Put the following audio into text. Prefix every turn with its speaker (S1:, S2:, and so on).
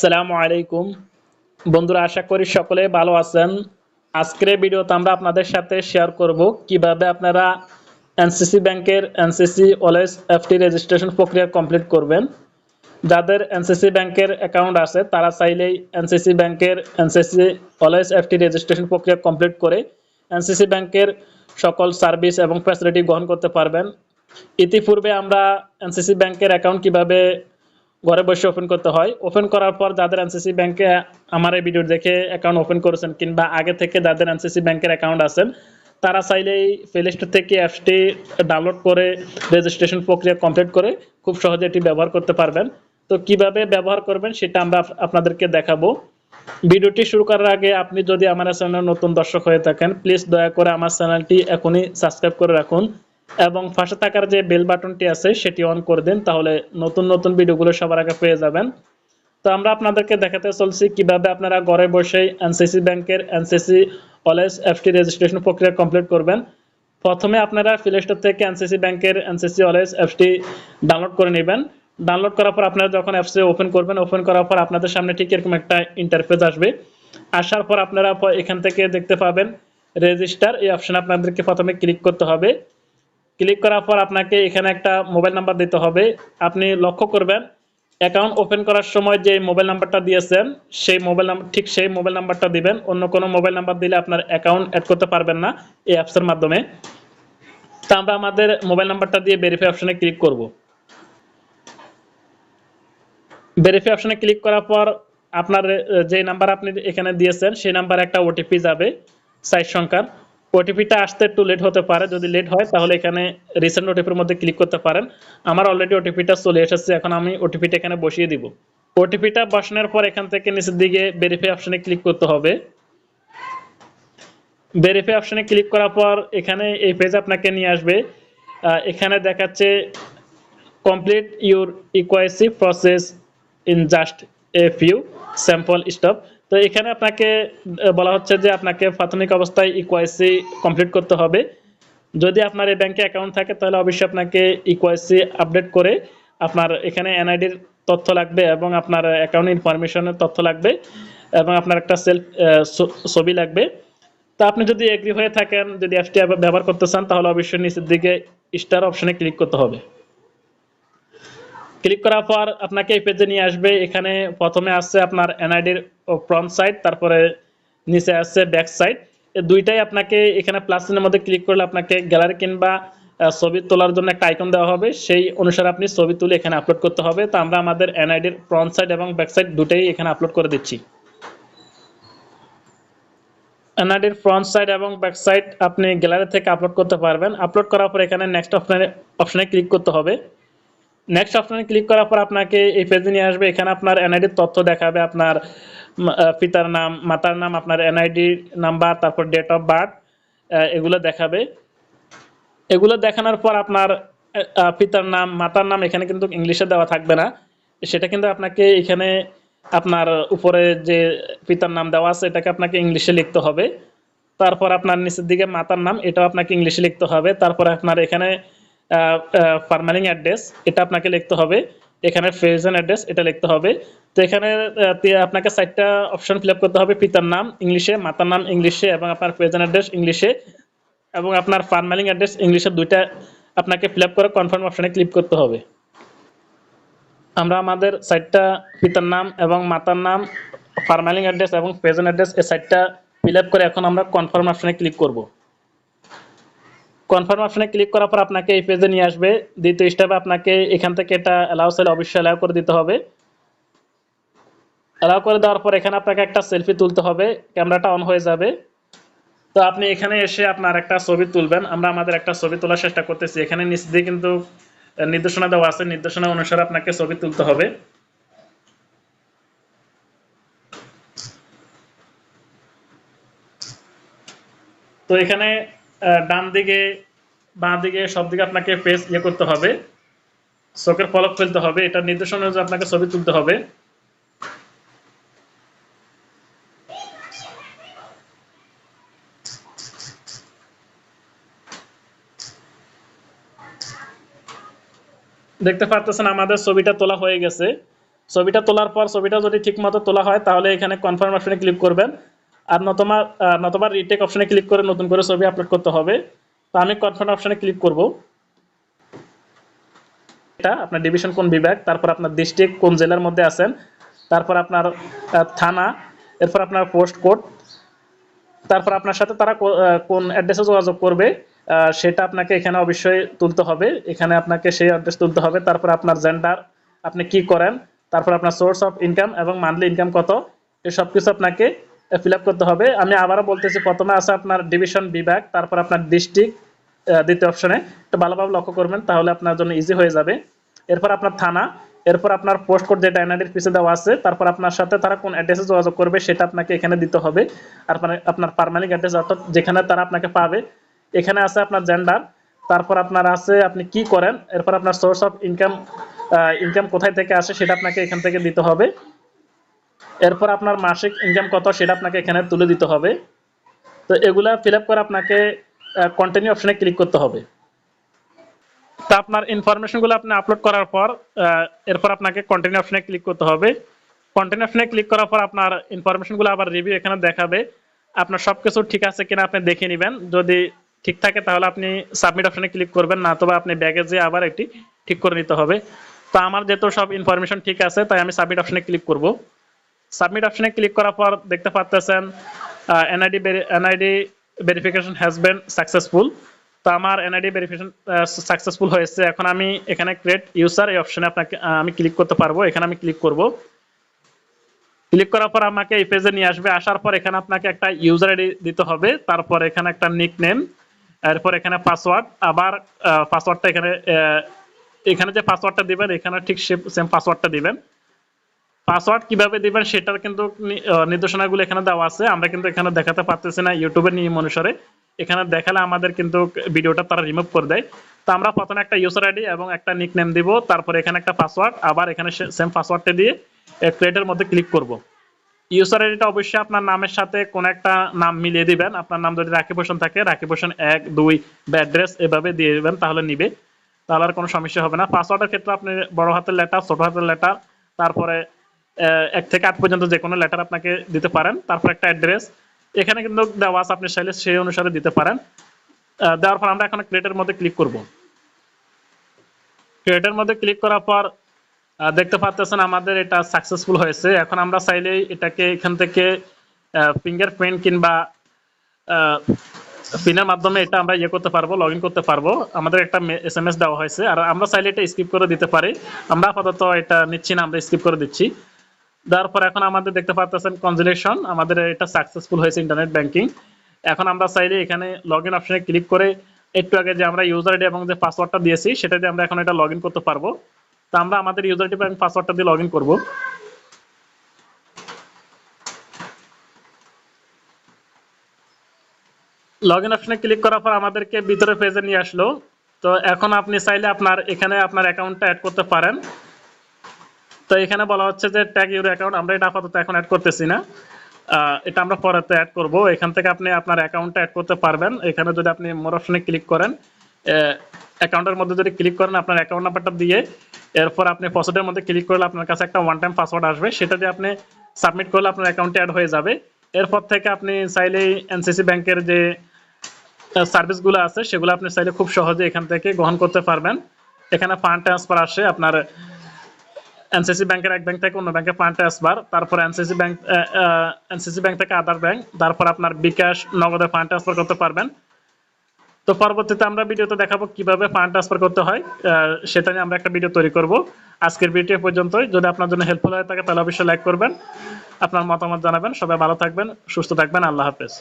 S1: আসসালামু আলাইকুম বন্ধুরা, আশা করি সকলে ভালো আছেন। আজকের ভিডিওতে আমরা আপনাদের সাথে শেয়ার করব কিভাবে আপনারা এনসিসি ব্যাংকের এনসিসি অলওয়েজ এফটি রেজিস্ট্রেশন প্রক্রিয়া কমপ্লিট করবেন। যাদের এনসিসি ব্যাংকের অ্যাকাউন্ট আছে তারা চাইলেই এনসিসি ব্যাংকের এনসিসি অলওয়েজ এফটি রেজিস্ট্রেশন প্রক্রিয়া কমপ্লিট করে এনসিসি ব্যাংকের সকল সার্ভিস এবং ফ্যাসিলিটি গ্রহণ করতে পারবেন। ইতিপূর্বে আমরা এনসিসি ব্যাংকের অ্যাকাউন্ট কিভাবে ঘরে বসে ওপেন করতে হয়, ওপেন করার পর যাদের এনসিসি ব্যাংকে আমার এই ভিডিও দেখে অ্যাকাউন্ট ওপেন করেছেন কিংবা আগে থেকে যাদের এনসিসি ব্যাংকের অ্যাকাউন্ট আছেন তারা চাইলেই প্লে স্টোর থেকে অ্যাপসটি ডাউনলোড করে রেজিস্ট্রেশন প্রক্রিয়া কমপ্লিট করে খুব সহজে এটি ব্যবহার করতে পারবেন। তো কিভাবে ব্যবহার করবেন সেটা আমরা আপনাদেরকে দেখাবো। ভিডিওটি শুরু করার আগে আপনি যদি আমার চ্যানেলে নতুন দর্শক হয়ে থাকেন প্লিজ দয়া করে আমার চ্যানেলটি এখনই সাবস্ক্রাইব করে রাখুন এবং পাশে থাকার যে বেল বাটনটি আছে সেটি অন করে দিন, তাহলে নতুন নতুন ভিডিওগুলো সবার আগে পেয়ে যাবেন। তো আমরা আপনাদেরকে দেখাতে চলছি কিভাবে আপনারা ঘরে বসেই এনসিসি ব্যাংকের এনসিসি অলওয়েজ এফটি রেজিস্ট্রেশন প্রক্রিয়া কমপ্লিট করবেন। প্রথমে আপনারা প্লে স্টোর থেকে এনসিসি ব্যাংকের এনসিসি অলওয়েজ এফটি ডাউনলোড করে নেবেন। ডাউনলোড করার পর আপনারা যখন অ্যাপসে ওপেন করবেন, ওপেন করার পর আপনাদের সামনে ঠিক এরকম একটা ইন্টারফেস আসবে। আসার পর আপনারা এখান থেকে দেখতে পাবেন রেজিস্টার, এই অপশনে আপনাদেরকে প্রথমে ক্লিক করতে হবে। ক্লিক করার পর আপনাকে এখানে একটা মোবাইল নাম্বার দিতে হবে। আপনি লক্ষ্য করবেন অ্যাকাউন্ট ওপেন করার সময় যে মোবাইল নাম্বারটা দিয়েছেন সেই মোবাইল নাম্বার ঠিক সেই মোবাইল নাম্বারটা দিবেন। অন্য কোনো মোবাইল নাম্বার দিলে আপনার অ্যাকাউন্ট অ্যাড করতে পারবেন না এই অ্যাপসের মাধ্যমে। তা আমরা আমাদের মোবাইল নাম্বারটা দিয়ে ভেরিফাই অপশনে ক্লিক করব। ভেরিফাই অপশনে ক্লিক করার পর আপনার যে নাম্বার আপনি এখানে দিয়েছেন সেই নাম্বারে একটা ওটিপি যাবে 4 সংখ্যার। ওটিপিটা আসতে একটু লেট হতে পারে, যদি লেট হয় তাহলে এখানে রিসেন্ট ওটিপির মধ্যে ক্লিক করতে পারেন। আমার অলরেডি ওটিপিটা চলে এসেছে, এখন আমি ওটিপিটা এখানে বসিয়ে দিব। ওটিপিটা বসানোর পর এখান থেকে নিচের দিকে ভেরিফাই অপশনে ক্লিক করতে হবে। ভেরিফাই অপশনে ক্লিক করার পর এখানে এই পেজ আপনাকে নিয়ে আসবে। এখানে দেখাচ্ছে complete your ইকুয়াইসি process in just a few sample step. তো এখানে আপনাকে বলা হচ্ছে যে আপনাকে প্রাথমিক অবস্থায় ইকুয়াইসি কমপ্লিট করতে হবে। যদি আপনার এই ব্যাংকে অ্যাকাউন্ট থাকে তাহলে অবশ্যই আপনাকে ইকুয়াইসি আপডেট করে আপনার এখানে এনআইডির তথ্য লাগবে এবং আপনার অ্যাকাউন্ট ইনফরমেশনের তথ্য লাগবে এবং আপনার একটা সেলফ ছবি লাগবে। তা আপনি যদি এগ্রি হয়ে থাকেন, যদি অ্যাপসটি ব্যবহার করতে চান তাহলে অবশ্যই নিচের দিকে স্টার অপশনে ক্লিক করতে হবে। ক্লিক করার পর আপনাকে এই পেজে নিয়ে আসবে। এখানে প্রথমে আসছে আপনার এনআইডির ফ্রন্ট সাইড, তারপরে নিচে আসছে ব্যাক সাইড। এই দুইটাই আপনাকে এখানে প্লাস চিহ্নের মধ্যে ক্লিক করলে আপনাকে গ্যালারি কিংবা ছবি তোলার জন্য একটা আইকন দেওয়া হবে, সেই অনুসারে আপনি ছবি তুলে এখানে আপলোড করতে হবে। তো আমরা আমাদের এনআইডির ফ্রন্ট সাইড এবং ব্যাক সাইড দুটাই এখানে আপলোড করে দিচ্ছি। এনআইডির ফ্রন্ট সাইড এবং ব্যাক সাইড আপনি গ্যালারি থেকে আপলোড করতে পারবেন। আপলোড করার পর এখানে নেক্সট অপশনে ক্লিক করতে হবে। নেক্সট অপশনে ক্লিক করার পর আপনাকে এই পেজে নিয়ে আসবে। এখানে আপনার এনআইডির তথ্য দেখাবে, আপনার পিতার নাম, মাতার নাম, আপনার এনআইডি নাম্বার, তারপর ডেট অফ বার্থ, এগুলো দেখাবে। এগুলো দেখানোর পর আপনার পিতার নাম, মাতার নাম এখানে কিন্তু ইংলিশে দেওয়া থাকবে না, সেটা কিন্তু আপনাকে এখানে আপনার উপরে যে পিতার নাম দেওয়া আছে এটাকে আপনাকে ইংলিশে লিখতে হবে। তারপর আপনার নিচের দিকে মাতার নাম, এটাও আপনাকে ইংলিশে লিখতে হবে। তারপর আপনার এখানে পারমানেন্ট অ্যাড্রেস এটা আপনাকে লিখতে হবে, এখানে প্রেজেন্ট অ্যাড্রেস এটা লিখতে হবে। তো এখানে আপনাকে 4টা অপশন ফিল আপ করতে হবে, পিতার নাম ইংলিশে, মাতার নাম ইংলিশে এবং আপনার প্রেজেন্ট অ্যাড্রেস ইংলিশে এবং আপনার পারমানেন্ট অ্যাড্রেস ইংলিশে, দুইটা আপনাকে ফিল আপ করে কনফার্ম অপশনে ক্লিক করতে হবে। আমরা আমাদের 4টা পিতার নাম এবং মাতার নাম, পারমানেন্ট অ্যাড্রেস এবং প্রেজেন্ট অ্যাড্রেস এই 4টা ফিল আপ করে এখন আমরা কনফার্ম অপশনে ক্লিক করব। কনফার্ম অপশনে ক্লিক করার পর আপনাকে এই পেজে নিয়ে আসবে। দ্বিতীয় স্টেপে আপনাকে এখান থেকে এটা অ্যালাউ চাইলে অবশ্যই অ্যালাউ করে দিতে হবে। অ্যালাউ করে দেওয়ার পর এখানে আপনাকে একটা সেলফি তুলতে হবে, ক্যামেরাটা অন হয়ে যাবে। তো আপনি এখানে এসে আপনার একটা ছবি তুলবেন। আমরা আমাদের একটা ছবি তোলার চেষ্টা করতেছি। এখানে নিচ দিয়ে কিন্তু নির্দেশনা দেওয়া আছে, নির্দেশনা অনুসারে আপনাকে ছবি তুলতে হবে। তো এখানে ডান দিকে বাঁ দিকে সব দিকে আপনাকে ফেস করতে হবে, চোখের পলক ফেলতে হবে, এটা নির্দেশনা অনুযায়ী আপনাকে ছবি তুলতে হবে। দেখতে পাচ্ছেন আমাদের ছবিটা তোলা হয়ে গেছে। ছবিটা তোলার পর ছবিটা যদি ঠিকমতো তোলা হয় তাহলে এখানে কনফার্ম অপশনে ক্লিক করবেন, আর নতুবা রিটেক অপশনে ক্লিক করে নতুন করে ছবি আপলোড করতে হবে। তো আমি কনফার্ম অপশনে ক্লিক করব। এটা আপনার ডিভিশন কোন বিভাগ, তারপর আপনার ডিস্ট্রিক্ট কোন জেলার মধ্যে আছেন, তারপর আপনার থানা, এরপর আপনার পোস্ট কোড, তারপর আপনার সাথে তারা কোন অ্যাড্রেসে যোগাযোগ করবে সেটা আপনাকে এখানে অবশ্যই তুলতে হবে। এখানে আপনাকে সেই অ্যাড্রেস তুলতে হবে। তারপর আপনার জেন্ডার, আপনি কি করেন, তারপর আপনার সোর্স অফ ইনকাম এবং মান্থলি ইনকাম কত, এই সব কিছু আপনাকে ফিল আপ করতে হবে। আমি আবারও বলতেছি, প্রথমে আছে আপনার ডিভিশন বিভাগ, তারপর আপনার ডিস্ট্রিক্ট দ্বিতীয় অপশনে, একটু ভালোভাবে লক্ষ্য করবেন তাহলে আপনার জন্য ইজি হয়ে যাবে। এরপর আপনার থানা, এরপর আপনার পোস্ট কোড যেটা এনআইডির পিছে দেওয়া আছে, তারপর আপনার সাথে তারা কোন অ্যাড্রেসে যোগাযোগ করবে সেটা আপনাকে এখানে দিতে হবে। আর আপনার পার্মানেন্ট অ্যাড্রেস অর্থাৎ যেখানে তারা আপনাকে পাবে। এখানে আছে আপনার জেন্ডার, তারপর আপনার আছে আপনি কি করেন, এরপর আপনার সোর্স অফ ইনকাম, ইনকাম কোথায় থেকে আসে সেটা আপনাকে এখান থেকে দিতে হবে। এরপর আপনার মাসিক ইনকাম কত সেটা আপনাকে এখানে তুলে দিতে হবে। তো এগুলা ফিল আপ করে আপনাকে কন্টিনিউ অপশনে ক্লিক করতে হবে। তা আপনার ইনফরমেশনগুলো আপনি আপলোড করার পর এরপর আপনাকে কন্টিনিউ অপশনে ক্লিক করতে হবে। কন্টিনিউ অপশনে ক্লিক করার পর আপনার ইনফরমেশনগুলো আবার রিভিউ এখানে দেখাবে। আপনার সবকিছু ঠিক আছে কিনা আপনি দেখে নেবেন, যদি ঠিক থাকে তাহলে আপনি সাবমিট অপশনে ক্লিক করবেন, না তো আপনি ব্যাগে যেয়ে আবার একটি ঠিক করে নিতে হবে। তো আমার যেহেতু সব ইনফরমেশন ঠিক আছে তাই আমি সাবমিট অপশনে ক্লিক করব। সাবমিট অপশনে ক্লিক করার পর দেখতে পাচ্ছেন NID verification has been successful. তো আমার এনআইডি ভেরিফিকেশন সাকসেসফুল হয়েছে। এখন আমি এখানে ক্রিয়েট ইউজার এই অপশনে আপনাকে আমি ক্লিক করতে পারবো। এখানে আমি ক্লিক করব। ক্লিক করার পর আমাকে এই পেজে নিয়ে আসবে। আসার পর এখানে আপনাকে একটা ইউজার আইডি দিতে হবে, তারপর এখানে একটা নিকনেম, এরপর এখানে পাসওয়ার্ড, আবার পাসওয়ার্ডটা এখানে যে পাসওয়ার্ডটা দিবেন এখানে ঠিক সেম পাসওয়ার্ডটা দিবেন। পাসওয়ার্ড কিভাবে দিবেন সেটার কিন্তু নির্দেশনাগুলো এখানে দেওয়া আছে, আমরা কিন্তু এখানে দেখাতে পারতেছি না ইউটিউবের নিয়ম অনুসারে। এখানে দেখালে আমাদের কিন্তু ভিডিওটা তারা রিমুভ করে দেয়। তো আমরা প্রথমে একটা ইউজার আইডি এবং একটা নিকনেম দিব, তারপর এখানে একটা পাসওয়ার্ড, আবার এখানে সেম পাসওয়ার্ডটা দিয়ে ক্রিয়েটের মধ্যে ক্লিক করব। ইউজার আইডিটা অবশ্যই আপনার নামের সাথে কোন একটা নাম মিলিয়ে দিবেন। আপনার নাম যদি রাকিব হোসেন থাকে রাকিব হোসেন 1 2 বা অ্যাড্রেস এভাবে দিয়ে দিবেন, তাহলে নিবে, তাহলে আর কোনো সমস্যা হবে না। পাসওয়ার্ডের ক্ষেত্রে আপনি বড় হাতের লেটার, ছোট হাতের লেটার, তারপরে 1 থেকে 8 পর্যন্ত যে কোনো লেটার আপনাকে দিতে পারেন। তারপর একটা অ্যাড্রেস এখানে কিন্তু দেওয়া আছে, আপনি চাইলে সেই অনুসারে দিতে পারেন। দেওয়ার পর আমরা এখন ক্রিয়েটের মধ্যে ক্লিক করব। ক্রিয়েটের মধ্যে ক্লিক করার পর দেখতে পাচ্ছেন আমাদের এটা সাকসেসফুল হয়েছে। এখন আমরা চাইলে এটাকে এখান থেকে ফিঙ্গারপ্রিন্ট কিংবা পিনের মাধ্যমে এটা আমরা করতে পারবো, লগ ইন করতে পারবো। আমাদের একটা SMS দেওয়া হয়েছে, আর আমরা চাইলে এটা স্কিপ করে দিতে পারি। আমরা আপাতত এটা নিচ্ছি না, আমরা স্কিপ করে দিচ্ছি। দেওয়ার পর এখন আমাদের দেখতে পাচ্ছেন কনজুলেশন, আমাদের এটা সাকসেসফুল হয়েছে ইন্টারনেট ব্যাংকিং। এখন আমরা চাইলে এখানে লগ ইন অপশনে ক্লিক করে একটু আগে যে আমরা ইউজার আইডি এবং যে পাসওয়ার্ডটা দিয়েছি সেটা দিয়ে আমরা এখন এটা লগ ইন করতে পারবো। তো আমরা আমাদের ইউজার আইডি এবং পাসওয়ার্ডটা দিয়ে লগ ইন করবো। লগ ইন অপশনে ক্লিক করার পর আমাদেরকে ভিতরে পেজে নিয়ে আসলো। তো এখন আপনি চাইলে এখানে আপনার অ্যাকাউন্টটা অ্যাড করতে পারেন। তো এখানে বলা হচ্ছে যে ট্যাগ ইউর অ্যাকাউন্ট, আমরা এটা আপাতত এখন অ্যাড করতেছি না, এটা আমরা পরেতে অ্যাড করব। এখান থেকে আপনি আপনার অ্যাকাউন্টটা অ্যাড করতে পারবেন। এখানে যদি আপনি মোর অপশনে ক্লিক করেন, অ্যাকাউন্টের মধ্যে যদি ক্লিক করেন আপনার অ্যাকাউন্ট নাম্বারটা দিয়ে, এরপর আপনি পাসওয়ার্ডের মধ্যে ক্লিক করলে আপনার কাছে একটা ওয়ান টাইম পাসওয়ার্ড আসবে, সেটা দিয়ে আপনি সাবমিট করলে আপনার অ্যাকাউন্টে অ্যাড হয়ে যাবে। এরপর থেকে আপনি চাইলেই এনসিসি ব্যাংকের যে সার্ভিসগুলো আছে সেগুলো আপনি চাইলে খুব সহজে এখান থেকে গ্রহণ করতে পারবেন। এখানে ফান্ড ট্রান্সফার আসে, আপনার এনসিসি ব্যাংকের এক ব্যাংক থেকে অন্য ব্যাংকে ফান্ড ট্রান্সফার, তারপর এনসিসি ব্যাংক থেকে আদার ব্যাংক, তারপর আপনার বিকাশ নগদে ফান্ড ট্রান্সফার করতে পারবেন। তো পরবর্তীতে আমরা ভিডিওতে দেখাবো কিভাবে ফান্ড ট্রান্সফার করতে হয়, সেটা নিয়ে আমরা একটা ভিডিও তৈরি করব। আজকের ভিডিও পর্যন্তই। যদি আপনার জন্য হেল্পফুল হয়ে থাকে তাহলে অবশ্যই লাইক করবেন, আপনার মতামত জানাবেন। সবাই ভালো থাকবেন, সুস্থ থাকবেন। আল্লাহ হাফেজ।